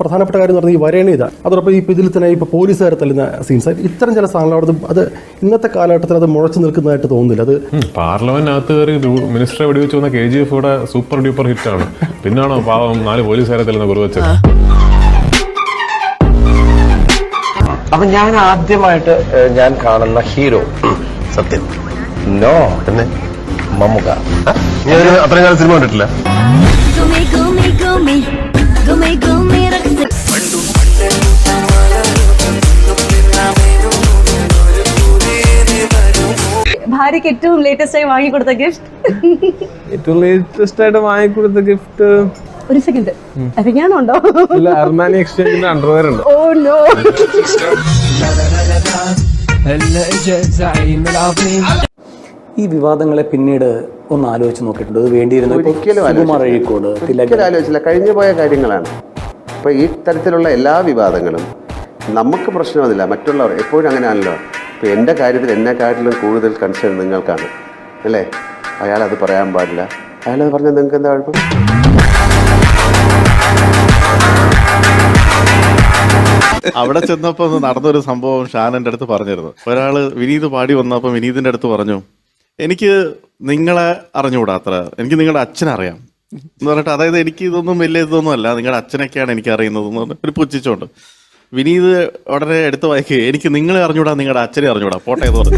പ്രധാനപ്പെട്ട കാര്യം എന്ന് പറഞ്ഞാൽ ഈ വരേണ ഇതാണ്. അതോടൊപ്പം ഇപ്പോൾ ഇതിൽ തന്നെ ഇപ്പോൾ പോലീസുകാരെ തല്ലുന്ന സീൻസ്, ഇത്തരം ചില സാധനങ്ങൾ അത് ഇന്നത്തെ കാലഘട്ടത്തിൽ അത് മുഴച്ചു നിൽക്കുന്നതായിട്ട് തോന്നുന്നില്ല. അത് പാർലമെന്റിനകത്ത് കയറി മിനിസ്റ്ററെ വെടിവെച്ച് വന്ന KGF ഇവിടെ സൂപ്പർ ഡ്യൂപ്പർ ഹിറ്റാണ്. പിന്നാണോ പാവം 4 പോലീസുകാരെ തല്ലുന്ന കുറിവച്ചത്. അപ്പൊ ഞാൻ ആദ്യമായിട്ട് ഞാൻ കാണുന്ന ഹീറോ സത്യം നോ പിന്നെ മമ്മുക്ക. ഞാൻ അത്രയും കാലം സിനിമ കണ്ടിട്ടില്ല. ഭാര്യക്ക് ഏറ്റവും ലേറ്റസ്റ്റ് ആയി വാങ്ങിക്കൊടുത്ത ഗിഫ്റ്റ്? ഏറ്റവും ലേറ്റസ്റ്റ് ആയിട്ട് വാങ്ങിക്കൊടുത്ത ഗിഫ്റ്റ് ഒരു സെക്കൻഡ് അറിയാനുണ്ടോ? അർമാനി എക്സ്ചേഞ്ചിന്റെ അണ്ടർവെയർ ഉണ്ട്. Oh no. ഈ വിവാദങ്ങളെ പിന്നീട് ഒന്ന് ആലോചിച്ച് നോക്കിയിട്ടുണ്ട്? അത് വേണ്ടിയിരുന്നു ആലോചിച്ചില്ല, കഴിഞ്ഞു പോയ കാര്യങ്ങളാണ്. ഇപ്പൊ ഈ തരത്തിലുള്ള എല്ലാ വിവാദങ്ങളും നമുക്ക് പ്രശ്നമൊന്നുമില്ല, മറ്റുള്ളവർ എപ്പോഴും അങ്ങനെയാണല്ലോ. ഇപ്പൊ എൻ്റെ കാര്യത്തിൽ എന്നെക്കാട്ടിലും കൂടുതൽ കൺസേൺ നിങ്ങൾക്കാണ് അല്ലേ? അയാളത് പറയാൻ പാടില്ല, അയാളത് പറഞ്ഞാൽ നിങ്ങൾക്ക് എന്താ കുഴപ്പം? അവിടെ ചെന്നപ്പോൾ നടന്നൊരു സംഭവം ഷാനന്റെ അടുത്ത് പറഞ്ഞിരുന്നു. ഒരാള് വിനീത് പാടി വന്നപ്പോൾ വിനീതിന്റെ അടുത്ത് പറഞ്ഞു, എനിക്ക് നിങ്ങളെ അറിഞ്ഞുകൂടാ, അത്ര എനിക്ക് നിങ്ങളുടെ അച്ഛനെ അറിയാം എന്ന് പറഞ്ഞിട്ട്, അതായത് എനിക്ക് ഇതൊന്നും വലിയ ഇതൊന്നും അല്ല, നിങ്ങളുടെ അച്ഛനൊക്കെയാണ് എനിക്ക് അറിയുന്നത് എന്ന് പറഞ്ഞിട്ട് ഒരു പുച്ഛിച്ചോണ്ട് വിനീത് ഉടനെ എടുത്ത് വായിക്കുക, എനിക്ക് നിങ്ങളെ അറിഞ്ഞൂടാ, നിങ്ങളുടെ അച്ഛനെ അറിഞ്ഞൂടാ, പോട്ടെ എന്ന് പറഞ്ഞു.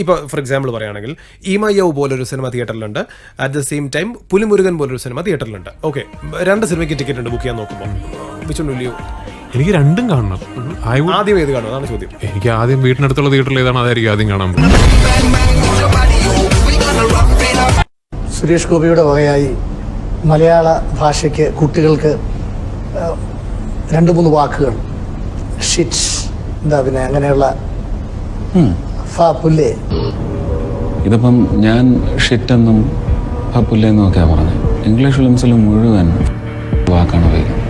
ഇപ്പൊ ഫോർ എക്സാമ്പിൾ പറയുകയാണെങ്കിൽ ഈമയ്യവ് പോലൊരു സിനിമ തിയേറ്ററിലുണ്ട്, at the same time Pulimurugan പോലൊരു സിനിമ തിയേറ്ററിലുണ്ട്. ഓക്കെ, 2 സിനിമയ്ക്ക് ടിക്കറ്റ് ഉണ്ട് ബുക്ക് ചെയ്യാൻ നോക്കുമ്പോൾ. എനിക്ക് രണ്ടും കാണണം. ആദ്യം ഏത് കാണും അതാണ് ചോദ്യം. എനിക്ക് ആദ്യം വീട്ടിനടുത്തുള്ള തിയേറ്ററിൽ ഏതാണ് അതായിരിക്കും ആദ്യം കാണാൻ. സുരേഷ് ഗോപിയുടെ വകയായി മലയാള ഭാഷയ്ക്ക് കുട്ടികൾക്ക് 2-3 വാക്കുകൾ, ഷിറ്റ്സ്, എന്താ പിന്നെ അങ്ങനെയുള്ള പുല്ലേ. ഇതിപ്പം ഞാൻ ഷിറ്റെന്നും പുല്ലെന്നും ഒക്കെയാണ് പറഞ്ഞത്. ഇംഗ്ലീഷ് ഫിലിംസിൽ മുഴുവൻ വാക്കാണ് ഉപയോഗിക്കുന്നത്.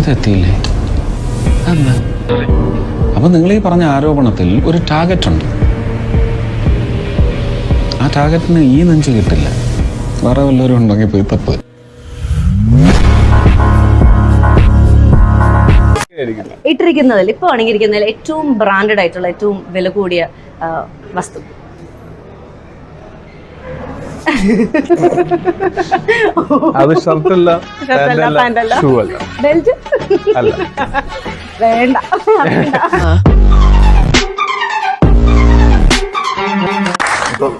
ഇതെത്തിയില്ലേ? എന്താ? അപ്പം നിങ്ങൾ ഈ പറഞ്ഞ ആരോപണത്തിൽ ഒരു ടാർഗറ്റ് ഉണ്ട്. ആ ടാർഗറ്റിന് ഈ നെഞ്ച് കിട്ടില്ല. വേറെ വല്ലവരും ഉണ്ടെങ്കിൽ പോയി തപ്പ്. ഇട്ടിരിക്കുന്നതിൽ ഇപ്പൊ അണിഞ്ഞിരിക്കുന്നതിൽ ഏറ്റവും ബ്രാൻഡഡ് ആയിട്ടുള്ള ഏറ്റവും വില കൂടിയ വസ്തു? അത് ഷർട്ടല്ല, ഷൂ അല്ല, ബെൽറ്റ് അല്ല. വേണ്ട.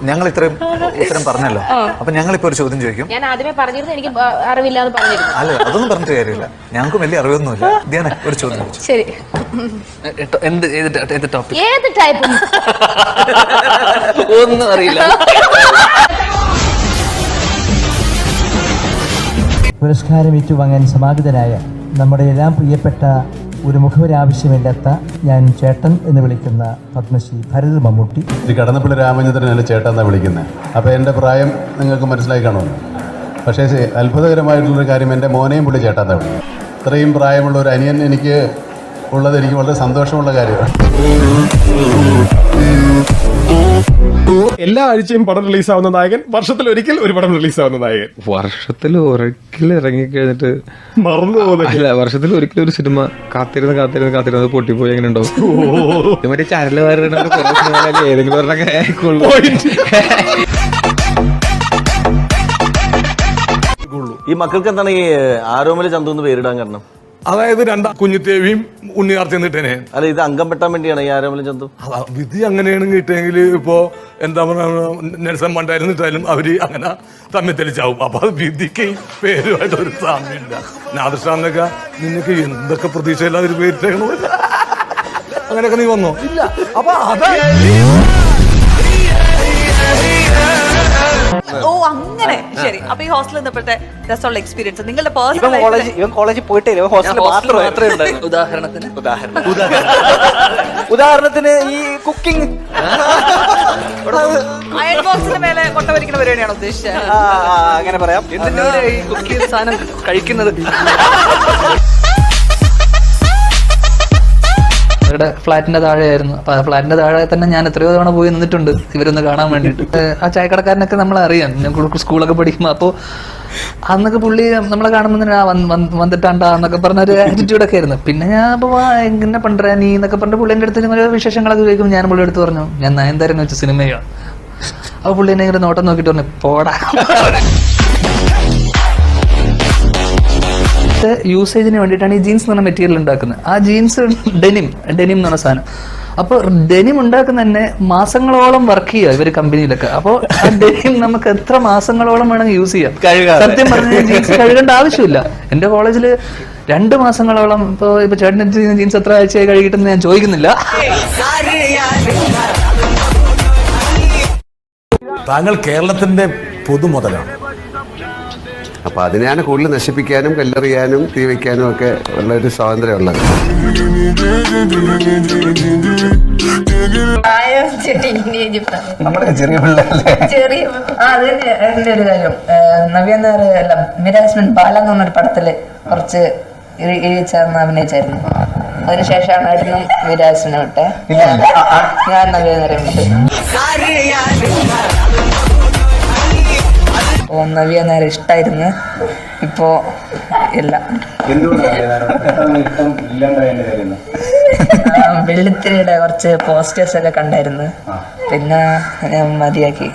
ഞങ്ങൾ ഇത്രയും ഉത്തരം പറഞ്ഞല്ലോ, അപ്പൊ ഞങ്ങളിപ്പോ ഒരു ചോദ്യം ചോദിക്കും. ഞാൻ ആദ്യമേ പറഞ്ഞിരുന്നു എനിക്ക് അറിവില്ലാന്ന് പറഞ്ഞിരുന്നു. അല്ല, അതൊന്നും പറഞ്ഞിട്ട് കാര്യമില്ല, ഞങ്ങൾക്ക് വലിയ അറിവൊന്നുമില്ല. ധ്യാന ഒരു ചോദ്യം ചോദിച്ചു. ശരി, ഏത് ടൈപ്പ് ഒന്നും അറിയില്ല. പുരസ്കാരം ഏറ്റുവാങ്ങാൻ സമാഗതനായ നമ്മുടെ എല്ലാം പ്രിയപ്പെട്ട ഒരു മുഖവരാവശ്യമില്ലാത്ത ഞാൻ ചേട്ടൻ എന്ന് വിളിക്കുന്ന പത്മശ്രീ ഭരത് മമ്മൂട്ടി. കടന്നപ്പള്ളി രാമചന്ദ്രനല്ലേ ചേട്ടൻ എന്നാണ് വിളിക്കുന്നത്. അപ്പോൾ എൻ്റെ പ്രായം നിങ്ങൾക്ക് മനസ്സിലായി കാണുമല്ലോ. പക്ഷേ അത്ഭുതകരമായിട്ടുള്ളൊരു കാര്യം, എൻ്റെ മോനെയും പുള്ളി ചേട്ടൻ എന്നാണ് വിളിക്കുന്നത്. ഇത്രയും പ്രായമുള്ള ഒരു അനിയൻ എനിക്ക് ഉള്ളത് എനിക്ക് വളരെ സന്തോഷമുള്ള കാര്യമാണ്. എല്ലാ ആഴ്ചയും പടം റിലീസാവുന്ന നായകൻ, വർഷത്തിലൊരിക്കൽ ഒരു പടം റിലീസാവുന്ന നായകൻ. വർഷത്തിലൊരിക്കൽ ഇറങ്ങിക്കഴിഞ്ഞിട്ട് മറന്നു പോകുന്നില്ല. വർഷത്തിലൊരിക്കലും ഒരു സിനിമ കാത്തിരുന്ന് പൊട്ടിപ്പോയി എങ്ങനെ ഉണ്ടാവും? മറ്റേ ചാനല് ഏതെങ്കിലും ഈ മക്കൾക്ക് എന്താണ് ഈ ആരോമല് ചന്തു എന്ന് പേരിടാൻ കാരണം? അതായത് 2 കുഞ്ഞുത്തേവിയും ഉണ്ണിയാർച്ച എന്നിട്ടേനെ. അല്ല, ഇത് അംഗം പെട്ടാൻ വേണ്ടിയാണ് ഈ ആരോമല ചന്തു. വിധി അങ്ങനെയാണ് കിട്ടിയെങ്കിൽ ഇപ്പോ എന്താ പറയുക, നെൽസൺ മണ്ടായിരുന്നിട്ടാലും അവര് അങ്ങനെ തമ്മിൽ തെളിച്ചാവും. അപ്പൊ അത് വിധിക്ക് പേരുമായിട്ട് ഒരു സാമ്യമില്ല. നാദൃഷ്ടാന്നൊക്കെ നിനക്ക് എന്തൊക്കെ പ്രതീക്ഷയില്ലാതെ ഒരു പേരിട്ടേക്കണോ? അങ്ങനെയൊക്കെ നീ വന്നോ? ഇല്ല. അപ്പൊ അതാ ഓ അങ്ങനെ. ശരി, അപ്പൊ ഈ ഹോസ്റ്റലിൽ നിന്നപ്പോഴത്തെ രസമുള്ള എക്സ്പീരിയൻസ് നിങ്ങളുടെ ഇവൻ കോളേജിൽ പോയിട്ടേ ഹോസ്റ്റലിൽ മാത്രമേ. ഉദാഹരണത്തിന് ഈ കുക്കിംഗ്, അയൺ ബോക്സിന് മേലെ കൊട്ട വരിക്കുന്ന പരിപാടിയാണ് ഉദ്ദേശിച്ചത്. അങ്ങനെ പറയാം. എന്തിനാണ് ഈ കുക്കിംഗ് സാധനം കഴിക്കുന്നത്? അവരുടെ ഫ്ലാറ്റിന്റെ താഴെയായിരുന്നു. അപ്പൊ ആ ഫ്ലാറ്റിന്റെ താഴെ തന്നെ ഞാൻ എത്രയോ തവണ പോയി നിന്നിട്ടുണ്ട് ഇവരൊന്ന് കാണാൻ വേണ്ടിയിട്ട്. ആ ചായക്കടക്കാരനൊക്കെ നമ്മളെ അറിയാം, ഞങ്ങൾ സ്കൂളൊക്കെ പഠിക്കുമ്പോൾ. അപ്പോൾ അന്നൊക്കെ പുള്ളി നമ്മളെ കാണുമ്പോൾ തന്നെ വന്നിട്ടാണ്ടാ എന്നൊക്കെ പറഞ്ഞ ഒരു ആറ്റിറ്റ്യൂഡൊക്കെ ആയിരുന്നു. പിന്നെ ഞാൻ അപ്പോൾ എങ്ങനെ പണ്ടേ നീ എന്നൊക്കെ പറഞ്ഞ പുള്ളിൻ്റെ അടുത്ത് ഓരോ വിശേഷങ്ങളൊക്കെ ചോദിക്കുമ്പോൾ ഞാൻ പുള്ളിയുടെ അടുത്ത് പറഞ്ഞു ഞാൻ നയൻതാരനെ വെച്ച സിനിമയാണ്. അപ്പോൾ പുള്ളി എന്നെ ഇങ്ങനെ നോട്ടം നോക്കിയിട്ട് പറഞ്ഞു പോടാ. യൂസേജിന് വേണ്ടിയിട്ടാണ് ഈ ജീൻസ് എന്ന് പറഞ്ഞ മെറ്റീരിയൽ ഉണ്ടാക്കുന്നത്. ആ ജീൻസ് ഡെനിം എന്ന് പറഞ്ഞ സാധനം. അപ്പോൾ ഡെനിം ഉണ്ടാക്കുന്ന തന്നെ മാസങ്ങളോളം വർക്ക് ചെയ്യുക ഇവർ കമ്പനിയിലൊക്കെ. അപ്പോൾ ആ ഡെനിം നമുക്ക് എത്ര മാസങ്ങളോളം വേണമെങ്കിൽ യൂസ് ചെയ്യാം. സത്യം പറഞ്ഞാൽ ജീൻസ് കഴുകേണ്ട ആവശ്യമില്ല. എൻ്റെ കോളേജിൽ 2 മാസങ്ങളോളം ഇപ്പൊ ചേട്ടൻ ജീൻസ് എത്ര ആഴ്ചയായി കഴുകിയിട്ടെന്ന് ഞാൻ ചോദിക്കുന്നില്ല. താങ്കൾ കേരളത്തിന്റെ പൊതുമുതലാണ്. അപ്പോൾ അതിനെയാണ് കൂടുതൽ നശിപ്പിക്കാനും കല്ലെറിയാനും തീ വയ്ക്കാനും ഒക്കെ ഉള്ളൊരു സ്വാതന്ത്ര്യമുള്ളത്. ചെറിയ പിള്ളേരല്ലേ? ചെറിയ അതിന്റെ ഒരു കാര്യം നവ്യനാർ അല്ല മിരാസ്മിൻ ബാല എന്ന് പറഞ്ഞൊരു പടത്തില് കുറച്ച് ചേർന്ന് അഭിനയിച്ചായിരുന്നു. അതിനുശേഷമാണ് മിരാസിനെ വിട്ടെ ഞാൻ നവ്യനാരെ വിട്ടു. നവ്യ നേരെ ഇഷ്ടായിരുന്നു. ഇപ്പോ ഇല്ല. വെള്ളിത്തിരിയുടെ കുറച്ച് പോസ്റ്റേഴ്സ് ഒക്കെ കണ്ടായിരുന്നു. പിന്നെ ഞാൻ മതിയാക്കി.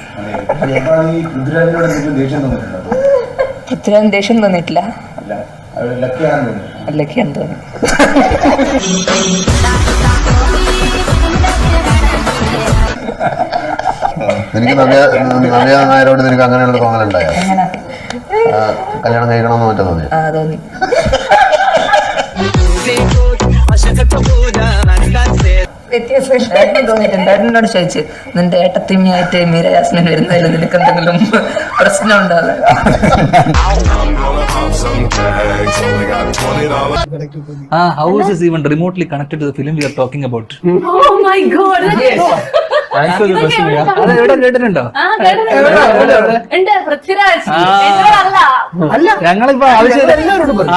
പൃഥ്വിരാജ് ദേഷ്യം തോന്നിയിട്ടില്ല. ലക്കിയാന്ന് തോന്നി. നിനക്ക് നവ്യ നായരോട് നിനക്ക് അങ്ങനെയുള്ള തോന്നലുണ്ടായോ? കല്യാണം കഴിക്കണമെന്ന് മറ്റോ തോന്നി? തോന്നി. വ്യത്യാസം തോന്നിയിട്ടുണ്ട്. ഏട്ടനോട് ചോദിച്ചു നിന്റെ ഏട്ടത്തിമ്മയായിട്ട് മീര യാസ്മിൻ വരുന്നതിൽ നിനക്ക് എന്തെങ്കിലും പ്രശ്നം ഉണ്ടാകും? How is this even remotely connected to the film we are talking about? Oh my God! കേട്ടിട്ടുണ്ടോ? ഞങ്ങളിപ്പോ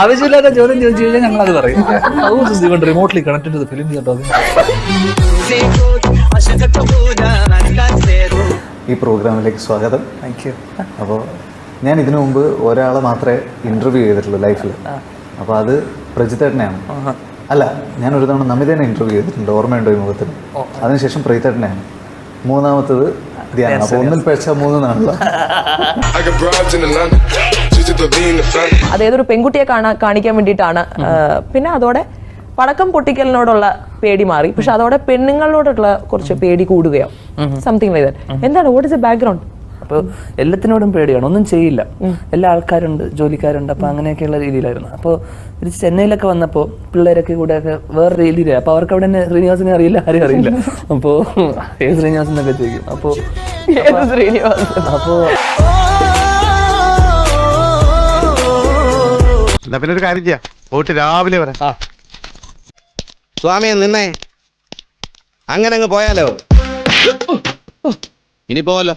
ആവശ്യമില്ലാത്ത ചോദ്യം ചോദിച്ചു കഴിഞ്ഞാൽ ഞങ്ങൾ അത് പറയും. How is this even remotely connected to the film we are talking about? ഈ പ്രോഗ്രാമിലേക്ക് സ്വാഗതം. Thank you. അപ്പോൾ ഞാൻ ഇതിനു മുമ്പ് ഒരാളെ മാത്രമേ ഇന്റർവ്യൂ ചെയ്തിട്ടുള്ളൂ ലൈഫിൽ. അപ്പോൾ അത് പ്രജിത്തേട്ടനെയാണ്. അല്ല, ഞാൻ ഒരു തവണ നമിതേനെ ഇന്റർവ്യൂ ചെയ്തിട്ടുണ്ട്, ഓർമ്മയുണ്ടോ ഈ മുഖത്തിന്? അതിനുശേഷം പ്രീതേട്ടനെയാണ്. മൂന്നാമത്തത് ധ്യാനം. അപ്പോൾ ഒന്നിൽ പേഴ്ച 3 നാളല്ല. അതേതൊരു പെൺകുട്ടിയെ കാണിക്കാൻ വേണ്ടിയിട്ടാണ്. പിന്നെ അതോടെ പടക്കം പൊട്ടിക്കലിനോടുള്ള പേടി മാറി. പക്ഷെ അതോടെ പെണ്ണുങ്ങളോടുള്ള കുറച്ച് പേടി കൂടുകയോ സംതിങ് ലൈക്ക് ദാറ്റ്. എന്താണ് വാട്ട് ഇസ് ദ ബാക്ക്ഗ്രൗണ്ട്? അപ്പോൾ എല്ലാത്തിനോടും പേടിയാണ്, ഒന്നും ചെയ്യില്ല. എല്ലാ ആൾക്കാരുണ്ട്, ജോലിക്കാരുണ്ട്. അപ്പോൾ അങ്ങനെയൊക്കെയുള്ള രീതിയിലായിരുന്നു. അപ്പോൾ ഒരു ചെന്നൈയിലൊക്കെ വന്നപ്പോൾ പിള്ളേരൊക്കെ കൂടെയൊക്കെ വേറെ രീതിയിലായി. അപ്പോൾ അവർക്ക് അവിടെ തന്നെ ശ്രീനിവാസിനെ അറിയില്ല, ആരും അറിയില്ല. അപ്പോൾ ഏത് ശ്രീനിവാസൻ എന്നൊക്കെ ചോദിക്കും. അപ്പോൾ എന്നാ പിന്നെ ഒരു കാര്യം ചെയ്യാം, പോയിട്ട് രാവിലെ വരാം. സ്വാമിയെ നിന്നേ, അങ്ങനെ അങ്ങ് പോയാലോ? ഇനി പോവല്ലോ.